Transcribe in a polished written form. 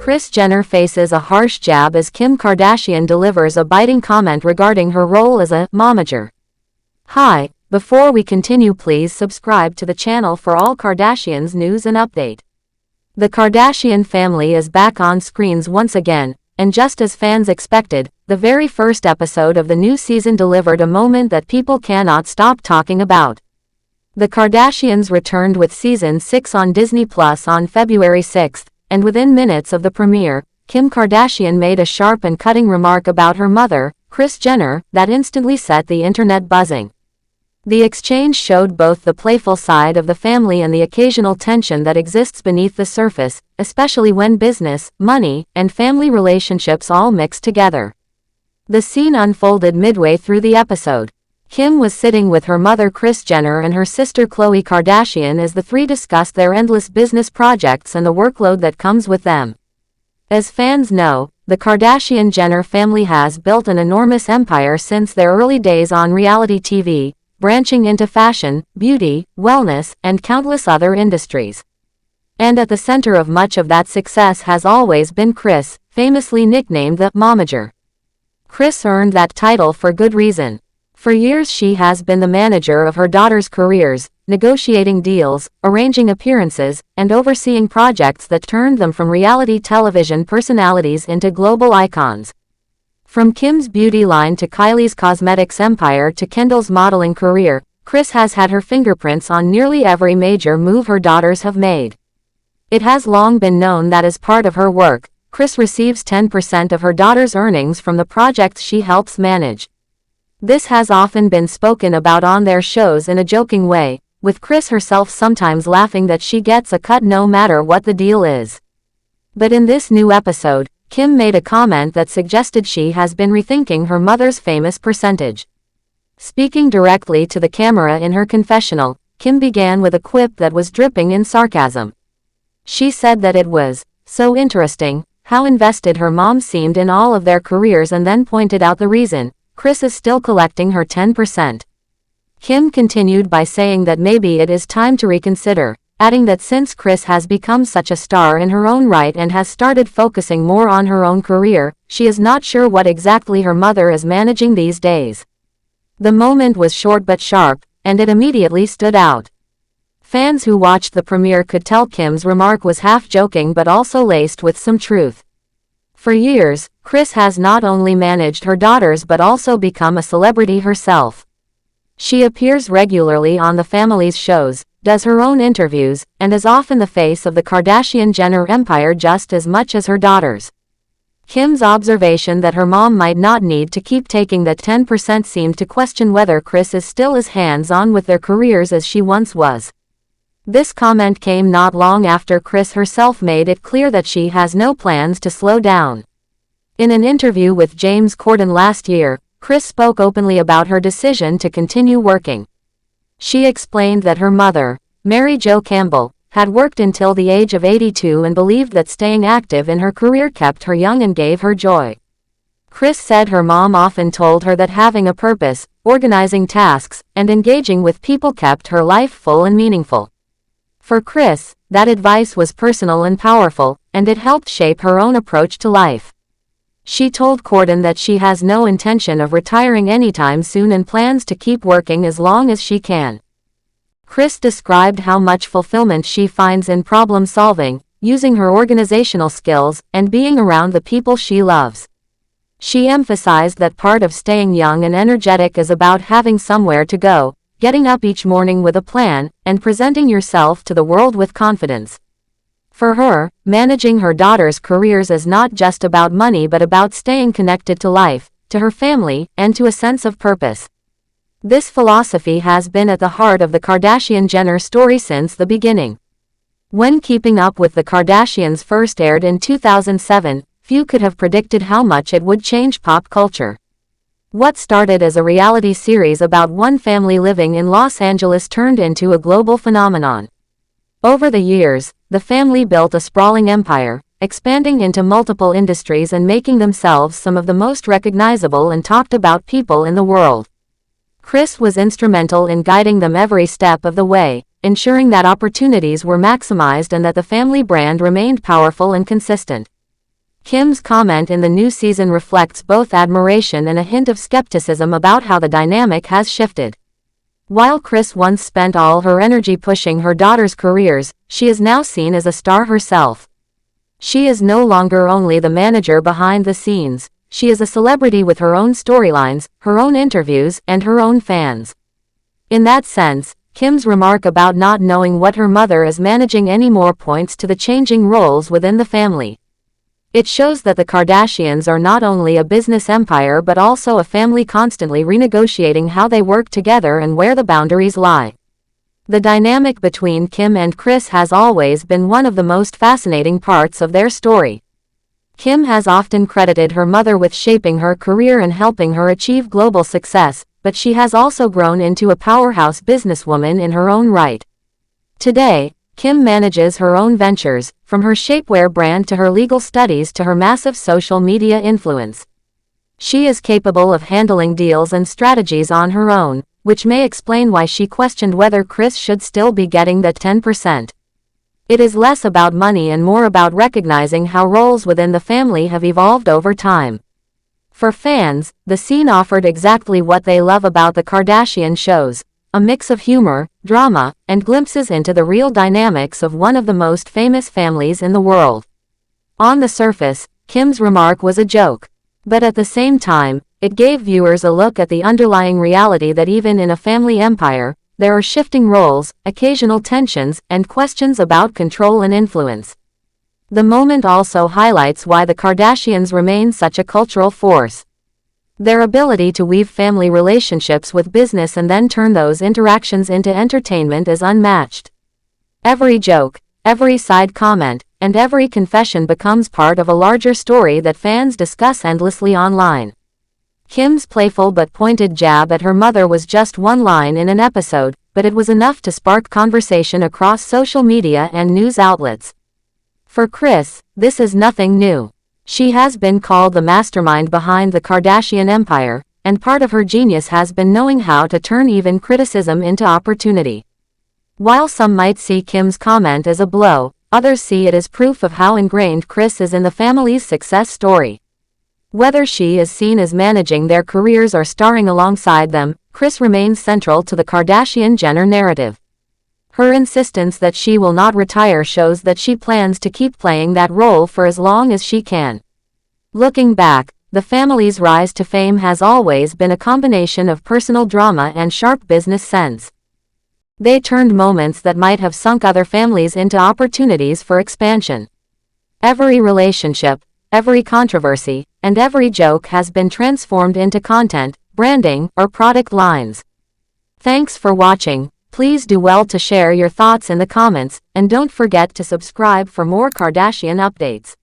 Kris Jenner faces a harsh jab as Kim Kardashian delivers a biting comment regarding her role as a momager. Hi, before we continue, please subscribe to the channel for all Kardashians news and update. The Kardashian family is back on screens once again, and just as fans expected, the very first episode of the new season delivered a moment that people cannot stop talking about. The Kardashians returned with Season 6 on Disney Plus on February 6, and within minutes of the premiere, Kim Kardashian made a sharp and cutting remark about her mother, Kris Jenner, that instantly set the internet buzzing. The exchange showed both the playful side of the family and the occasional tension that exists beneath the surface, especially when business, money, and family relationships all mix together. The scene unfolded midway through the episode. Kim was sitting with her mother Kris Jenner and her sister Khloe Kardashian as the three discussed their endless business projects and the workload that comes with them. As fans know, the Kardashian-Jenner family has built an enormous empire since their early days on reality TV, branching into fashion, beauty, wellness, and countless other industries. And at the center of much of that success has always been Kris, famously nicknamed the momager. Kris earned that title for good reason. For years she has been the manager of her daughters' careers, negotiating deals, arranging appearances, and overseeing projects that turned them from reality television personalities into global icons. From Kim's beauty line to Kylie's cosmetics empire to Kendall's modeling career, Kris has had her fingerprints on nearly every major move her daughters have made. It has long been known that as part of her work, Kris receives 10% of her daughters' earnings from the projects she helps manage. This has often been spoken about on their shows in a joking way, with Kris herself sometimes laughing that she gets a cut no matter what the deal is. But in this new episode, Kim made a comment that suggested she has been rethinking her mother's famous percentage. Speaking directly to the camera in her confessional, Kim began with a quip that was dripping in sarcasm. She said that it was so interesting how invested her mom seemed in all of their careers and then pointed out the reason. Kris is still collecting her 10%. Kim continued by saying that maybe it is time to reconsider, adding that since Kris has become such a star in her own right and has started focusing more on her own career, she is not sure what exactly her mother is managing these days. The moment was short but sharp, and it immediately stood out. Fans who watched the premiere could tell Kim's remark was half joking but also laced with some truth. For years, Kris has not only managed her daughters but also become a celebrity herself. She appears regularly on the family's shows, does her own interviews, and is often the face of the Kardashian-Jenner empire just as much as her daughters. Kim's observation that her mom might not need to keep taking that 10% seemed to question whether Kris is still as hands-on with their careers as she once was. This comment came not long after Kris herself made it clear that she has no plans to slow down. In an interview with James Corden last year, Kris spoke openly about her decision to continue working. She explained that her mother, Mary Jo Campbell, had worked until the age of 82 and believed that staying active in her career kept her young and gave her joy. Kris said her mom often told her that having a purpose, organizing tasks, and engaging with people kept her life full and meaningful. For Kris, that advice was personal and powerful, and it helped shape her own approach to life. She told Corden that she has no intention of retiring anytime soon and plans to keep working as long as she can. Kris described how much fulfillment she finds in problem solving, using her organizational skills, and being around the people she loves. She emphasized that part of staying young and energetic is about having somewhere to go, getting up each morning with a plan, and presenting yourself to the world with confidence. For her, managing her daughters' careers is not just about money but about staying connected to life, to her family, and to a sense of purpose. This philosophy has been at the heart of the Kardashian-Jenner story since the beginning. When Keeping Up with the Kardashians first aired in 2007, few could have predicted how much it would change pop culture. What started as a reality series about one family living in Los Angeles turned into a global phenomenon. Over the years, the family built a sprawling empire, expanding into multiple industries and making themselves some of the most recognizable and talked about people in the world. Kris was instrumental in guiding them every step of the way, ensuring that opportunities were maximized and that the family brand remained powerful and consistent. Kim's comment in the new season reflects both admiration and a hint of skepticism about how the dynamic has shifted. While Kris once spent all her energy pushing her daughters' careers, she is now seen as a star herself. She is no longer only the manager behind the scenes, she is a celebrity with her own storylines, her own interviews, and her own fans. In that sense, Kim's remark about not knowing what her mother is managing anymore points to the changing roles within the family. It shows that the Kardashians are not only a business empire but also a family constantly renegotiating how they work together and where the boundaries lie. The dynamic between Kim and Kris has always been one of the most fascinating parts of their story. Kim has often credited her mother with shaping her career and helping her achieve global success, but she has also grown into a powerhouse businesswoman in her own right. Today, Kim manages her own ventures, from her shapewear brand to her legal studies to her massive social media influence. She is capable of handling deals and strategies on her own, which may explain why she questioned whether Kris should still be getting that 10%. It is less about money and more about recognizing how roles within the family have evolved over time. For fans, the scene offered exactly what they love about the Kardashian shows: a mix of humor, drama, and glimpses into the real dynamics of one of the most famous families in the world. On the surface, Kim's remark was a joke. But at the same time, it gave viewers a look at the underlying reality that even in a family empire, there are shifting roles, occasional tensions, and questions about control and influence. The moment also highlights why the Kardashians remain such a cultural force. Their ability to weave family relationships with business and then turn those interactions into entertainment is unmatched. Every joke, every side comment, and every confession becomes part of a larger story that fans discuss endlessly online. Kim's playful but pointed jab at her mother was just one line in an episode, but it was enough to spark conversation across social media and news outlets. For Kris, this is nothing new. She has been called the mastermind behind the Kardashian empire, and part of her genius has been knowing how to turn even criticism into opportunity. While some might see Kim's comment as a blow, others see it as proof of how ingrained Kris is in the family's success story. Whether she is seen as managing their careers or starring alongside them, Kris remains central to the Kardashian-Jenner narrative. Her insistence that she will not retire shows that she plans to keep playing that role for as long as she can. Looking back, the family's rise to fame has always been a combination of personal drama and sharp business sense. They turned moments that might have sunk other families into opportunities for expansion. Every relationship, every controversy, and every joke has been transformed into content, branding, or product lines. Thanks for watching. Please do well to share your thoughts in the comments, and don't forget to subscribe for more Kardashian updates.